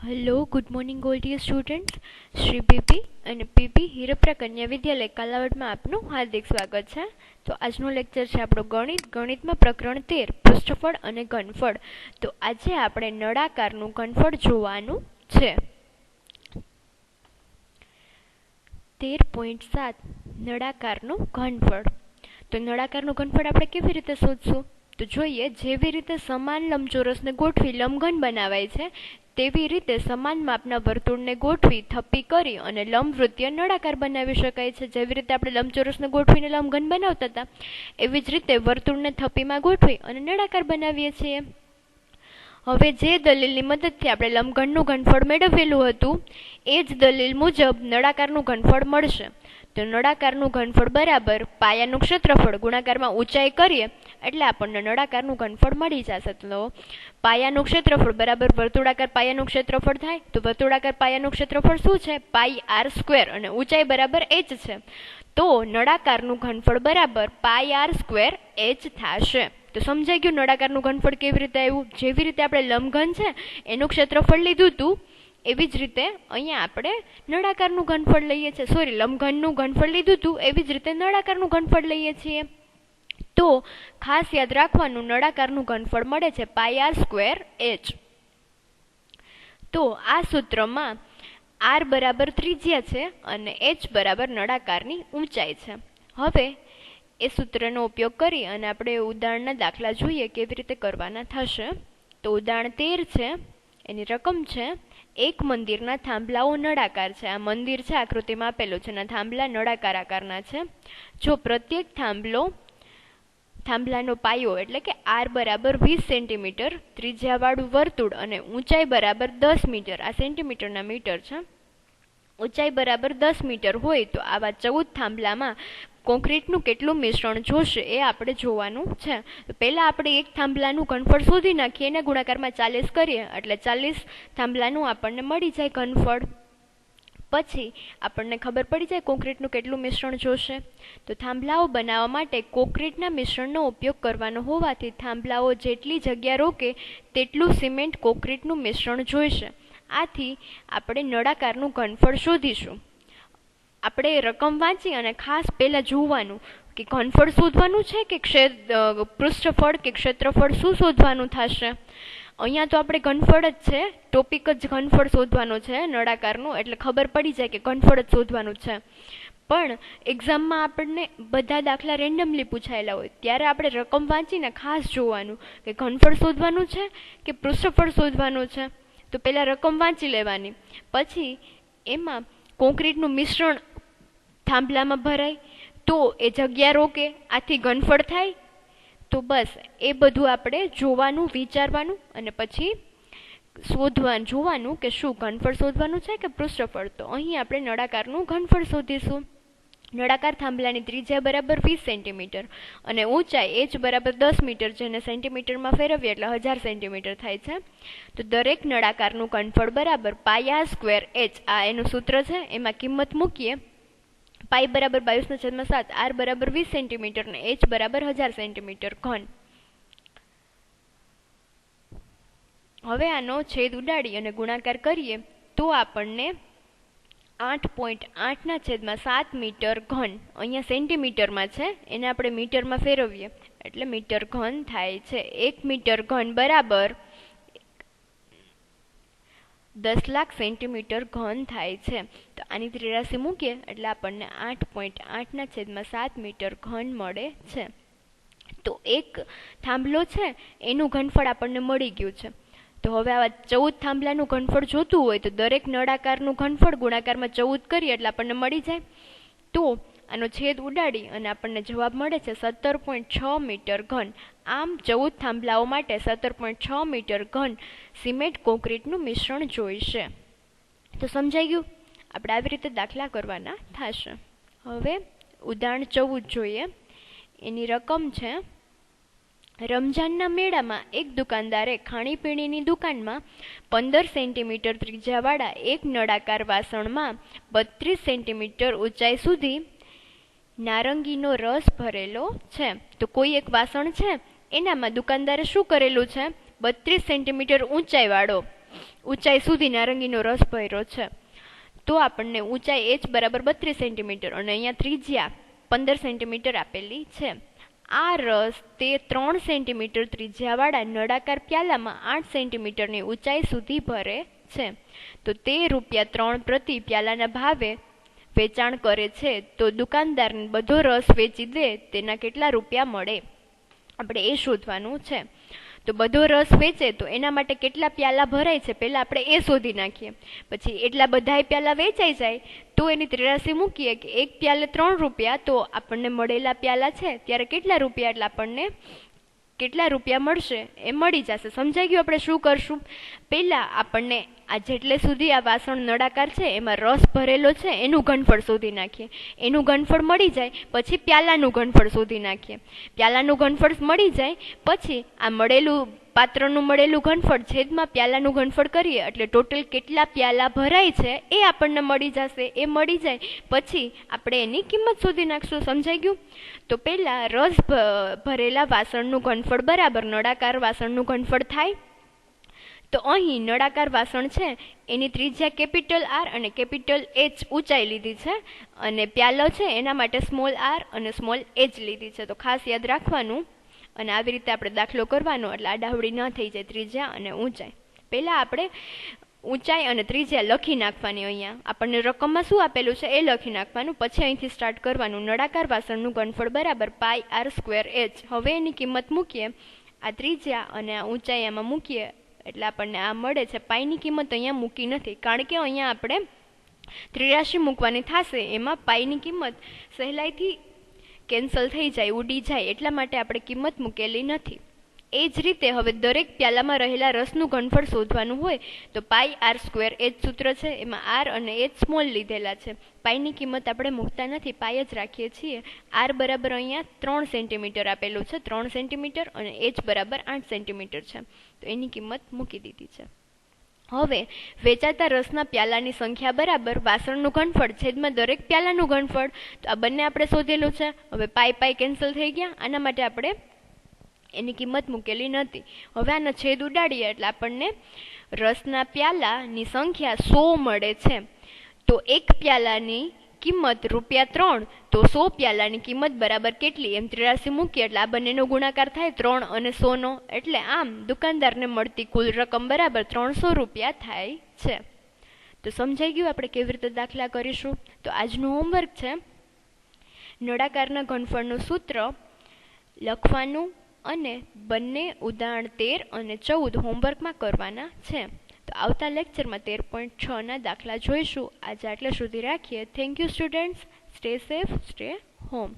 Hello, good morning all dear students. Shri PP અને PP Hirpra Kanya Vidyalaya કાલાવડમાં આપનું હાર્દિક સ્વાગત છે. તો આજનો લેક્ચર છે આપણો ગણિતમાં પ્રકરણ 13 પૃષ્ઠફળ અને ઘનફળ. તો આજે આપણે નળાકારનું ઘનફળ જોવાનું છે. 13.7 નળાકારનું ઘનફળ. તો નળાકારનું ઘનફળ આપણે કેવી રીતે શોધશું? તો જોઈએ, જેવી રીતે સમાન લંબચોરસને ગોઠવી લંબઘન બનાવાય છે તેવી રીતે સમાન માપના વર્તુળને ગોઠવી થપ્પી કરી અને લંબવૃત્તીય નળાકાર બનાવી શકાય છે. જેવી રીતે આપણે લંબચોરસને ગોઠવીને લંબઘન બનાવતા હતા, એવી જ રીતે વર્તુળને થપ્પીમાં ગોઠવી અને નળાકાર બનાવીએ છીએ. હવે જે દલીલની મદદથી આપણે લંબઘનનું ઘનફળ મેળવેલું હતું એ જ દલીલ મુજબ નળાકારનું ઘનફળ મળશે. તો નળાકારનું ઘનફળ બરાબર પાયાનું ક્ષેત્રફળ ગુણાકારમાં ઊંચાઈ કરીએ એટલે આપણને નળાકારનું ઘનફળ મળી જશે. તો પાયાનું ક્ષેત્રફળ બરાબર વર્તુળાકાર પાયાનું ક્ષેત્રફળ થાય. તો વર્તુળાકાર પાયાનું ક્ષેત્રફળ શું છે? પાઈ આર સ્ક્વેર, અને ઊંચાઈ બરાબર h છે. તો નળાકારનું ઘનફળ બરાબર પાઈ આર સ્ક્વેર h થશે. તો સમજાઈ ગયું નળાકારનું ઘનફળ કેવી રીતે આવ્યું? જેવી રીતે આપણે લંબઘન છે એનું ક્ષેત્રફળ લીધું હતું, એવી જ રીતે અહીંયા આપણે નળાકારનું ઘનફળ લઈએ છીએ. લંબઘનનું ઘનફળ લીધું હતું, એવી જ રીતે નળાકારનું ઘનફળ લઈએ છીએ. તો ખાસ યાદ રાખવાનું, નળાકારનું ઘનફળ મળે છે પાઈ આર સ્ક્વેર h. તો આ સૂત્રમાં r બરાબર ત્રિજ્યા છે અને h બરાબર નળાકારની ઊંચાઈ છે. હવે એ સૂત્રનો ઉપયોગ કરી અને આપણે ઉદાહરણના દાખલા જોઈએ કેવી રીતે કરવાના થશે. તો ઉદાહરણ 13 છે, એની રકમ છે, એક મંદિરના થાંભલાઓ નળાકાર છે. આ મંદિર છે, આકૃતિમાં આપેલું છે, અને થાંભલા નળાકાર આકારના છે. જો પ્રત્યેક થાંભલાનો પાયો એટલે કે r બરાબર 20 સેન્ટીમીટર, ત્રિજ્યાવાળું વર્તુળ અને ઊંચાઈ બરાબર 10 મીટર, આ સેન્ટીમીટરના મીટર છે, ઊંચાઈ બરાબર 10 મીટર હોય તો આવા 14 થાંભલામાં કોન્ક્રીટનું કેટલું મિશ્રણ જોશે એ આપણે જોવાનું છે. પહેલાં આપણે એક થાંભલાનું ઘનફળ શોધી નાખીએ, એને ગુણાકારમાં 40 કરીએ એટલે 40 થાંભલાનું આપણને મળી જાય ઘનફળ. પછી આપણને ખબર પડી જાય કોન્ક્રીટનું કેટલું મિશ્રણ જોશે. તો થાંભલાઓ બનાવવા માટે કોન્ક્રીટના મિશ્રણનો ઉપયોગ કરવાનો હોવાથી થાંભલાઓ જેટલી જગ્યા રોકે તેટલું સિમેન્ટ કોન્ક્રીટનું મિશ્રણ જોઈશે. આથી આપણે નળાકારનું ઘનફળ શોધીશું. આપણે રકમ વાંચી અને ખાસ પહેલાં જોવાનું કે ઘનફળ શોધવાનું છે કે પૃષ્ઠફળ કે ક્ષેત્રફળ, શું શોધવાનું થશે. અહીંયા તો આપણે ઘનફળ જ છે, ટોપિક જ ઘનફળ શોધવાનો છે નળાકારનું, એટલે ખબર પડી જાય કે ઘનફળ જ શોધવાનું છે. પણ એક્ઝામમાં આપણને બધા દાખલા રેન્ડમલી પૂછાયેલા હોય ત્યારે આપણે રકમ વાંચીને ખાસ જોવાનું કે ઘનફળ શોધવાનું છે કે પૃષ્ઠફળ શોધવાનું છે. તો પહેલાં રકમ વાંચી લેવાની, પછી એમાં કોન્ક્રીટનું મિશ્રણ થાંભલામાં ભરાય તો એ જગ્યા રોકે, આથી ઘનફળ થાય. તો બસ એ બધું આપણે જોવાનું, વિચારવાનું અને પછી જોવાનું કે શું ઘનફળ શોધવાનું છે કે પૃષ્ઠફળ. તો અહીં આપણે નળાકારનું ઘનફળ શોધીશું. નળાકાર થાંભલાની ત્રિજ્યા બરાબર 20 સેન્ટીમીટર અને ઊંચાઈ h બરાબર 10 મીટર, જેને સેન્ટીમીટરમાં ફેરવીએ એટલે 1000 સેન્ટીમીટર થાય છે. તો દરેક નળાકારનું ઘનફળ બરાબર પાઈ આર સ્ક્વેર h, આ એનું સૂત્ર છે, એમાં કિંમત મૂકીએ. પાઈ બરાબર 22/7, r બરાબર 20 સેન્ટીમીટર અને h બરાબર 1000 સેન્ટીમીટર ઘન. હવે આનો છેદ ઉડાડી અને ગુણાકાર કરીએ તો આપણને 8.8/7 મીટર ઘન, અહીંયા સેન્ટીમીટરમાં છે, એને આપણે મીટરમાં ફેરવીએ એટલે મીટર ઘન થાય છે. 1 મીટર ઘન બરાબર 10 લાખ સેન્ટીમીટર ઘન થાય છે. તો આની ત્રિરાશી મૂકીએ એટલે આપણને 8.8/7 મીટર ઘન મળે છે. તો એક થાંભલો છે એનું ઘનફળ આપણને મળી ગયું છે. તો હવે આવા 14 થાંભલાનું ઘનફળ જોતું હોય તો દરેક નળાકારનું ઘનફળ ગુણાકારમાં 14 કરીએ એટલે આપણને મળી જાય. તો આનો છેદ ઉડાડી અને આપણને જવાબ મળે છે 17.6 મીટર ઘન. આમ 14 થાંભલાઓ માટે 17.6 મીટર ઘન સિમેન્ટ કોન્ક્રીટનું મિશ્રણ જોઈશે. તો સમજાઈ ગયું? આપણે આવી રીતે દાખલા કરવાના થશે. હવે ઉદાહરણ 14 જોઈએ. એની રકમ છે, રમજાનના મેળામાં એક દુકાનદારે ખાણીપીણીની દુકાનમાં 15 સેન્ટીમીટર ત્રિજ્યાવાળા એક નળાકાર વાસણમાં 32 સેન્ટીમીટર ઊંચાઈ સુધી નારંગીનો રસ ભરેલો છે. તો કોઈ એક વાસણ છે એનામાં દુકાનદારે શું કરેલું છે? 32 સેન્ટીમીટર ઊંચાઈવાળો ઊંચાઈ સુધી નારંગીનો રસ ભર્યો છે, તો આપણને ઊંચાઈ h બરાબર 32 સેન્ટીમીટર અને અહીંયા ત્રિજ્યા 15 સેન્ટીમીટર આપેલી છે. આ રસ તે 3 સેન્ટીમીટર ત્રિજ્યાવાળા નળાકાર પ્યાલામાં 8 સેન્ટીમીટરની ઊંચાઈ સુધી ભરે છે. તો તે ₹3 પ્રતિ પ્યાલાના ભાવે વેચાણ કરે છે. તો દુકાનદારને બધો રસ વેચી દે તેના કેટલા રૂપિયા મળે, આપણે એ શોધવાનું છે. તો બધો રસ વેચે તો એના માટે કેટલા પ્યાલા ભરાય છે પહેલાં આપણે એ શોધી નાખીએ. પછી એટલા બધાય પ્યાલા વેચાઈ જાય તો એની 83 મૂકીએ કે એક પ્યાલે ₹3, તો આપણને મળેલા પ્યાલા છે ત્યારે કેટલા રૂપિયા, એટલે આપણને કેટલા રૂપિયા મળશે એ મળી જશે. સમજાઈ ગયું? આપણે શું કરશું, પહેલાં આપણને આ જેટલે સુધી આ વાસણ નળાકાર છે એમાં રસ ભરેલો છે એનું ઘનફળ શોધી નાખીએ. એનું ઘનફળ મળી જાય પછી પ્યાલાનું ઘનફળ શોધી નાખીએ. પ્યાલાનું ઘનફળ મળી જાય પછી આ મળેલું પાત્રનું મળેલું ઘનફળ છેદમાં પ્યાલાનું ઘનફળ કરીએ એટલે ટોટલ કેટલા પ્યાલા ભરાય છે એ આપણને મળી જશે. એ મળી જાય પછી આપણે એની કિંમત શોધી નાખશું. સમજાઈ ગયું? તો પહેલાં રસ ભરેલા વાસણનું ઘનફળ બરાબર નળાકાર વાસણનું ઘનફળ થાય. તો અહીં નળાકાર વાસણ છે એની ત્રિજ્યા કેપિટલ R અને કેપિટલ H ઊંચાઈ લીધી છે અને પ્યાલો છે એના માટે સ્મોલ r અને સ્મોલ h લીધી છે. તો ખાસ યાદ રાખવાનું અને આવી રીતે આપણે દાખલો કરવાનો એટલે આડાવડી ન થઈ જાય ત્રિજ્યા અને ઊંચાઈ. પહેલાં આપણે ઊંચાઈ અને ત્રિજ્યા લખી નાખવાની. અહીંયા આપણને રકમમાં શું આપેલું છે એ લખી નાખવાનું, પછી અહીંથી સ્ટાર્ટ કરવાનું. નળાકાર વાસણનું ઘનફળ બરાબર πr²h. હવે એની કિંમત મૂકીએ, આ ત્રિજ્યા અને આ ઊંચાઈ આમાં મૂકીએ એટલે આપણને આ મળે છે. પાઈની કિંમત અહીંયા મૂકી નથી કારણ કે અહીંયા આપણે 83 મૂકવાની થશે, એમાં પાઈની કિંમત સહેલાઈથી કેન્સલ થઈ જાય, ઉડી જાય, એટલા માટે આપણે કિંમત મૂકેલી નથી. એ જ રીતે હવે દરેક પ્યાલામાં રહેલા રસનું ઘનફળ શોધવાનું હોય તો πr²h સૂત્ર છે એમાં r અને h સ્મોલ લીધેલા છે. પાઈની કિંમત આપણે મૂકતા નથી, પાઈ જ રાખીએ છીએ. r બરાબર અહીંયા 3 સેન્ટીમીટર આપેલું છે, 3 સેન્ટીમીટર, અને h બરાબર 8 સેન્ટીમીટર છે, તો એની કિંમત મૂકી દીધી છે. હવે વેચાતા રસના પ્યાલાની સંખ્યા બરાબર વાસણનું ઘનફળ છેદમાં દરેક પ્યાલાનું ઘનફળ. તો આ બંને આપણે શોધેલું છે. હવે પાઈ કેન્સલ થઈ ગયા, આના માટે આપણે એની કિંમત મૂકેલી નથી. હવે આનો છેદ ઉડાડીએ એટલે આપણને રસના પ્યાલાની સંખ્યા 100 મળે છે. તો એક પ્યાલાની કિંમત ₹3, તો 100 પ્યાલાની કિંમત બરાબર કેટલી, એમ 83 મૂકીએ એટલે આ બંનેનો ગુણાકાર થાય 3 અને 100નો, એટલે આમ દુકાનદારને મળતી કુલ રકમ બરાબર ₹300 થાય છે. તો સમજાઈ ગયું આપણે કેવી રીતે દાખલા કરીશું? તો આજનું હોમવર્ક છે નળાકારના ઘનફળનું સૂત્ર લખવાનું અને બંને ઉદાહરણ 13 અને 14 હોમવર્કમાં કરવાના છે. તો આવતા લેક્ચરમાં 13.6 દાખલા જોઈશું. આજે આટલા સુધી રાખીએ. Thank you students. Stay safe, stay home.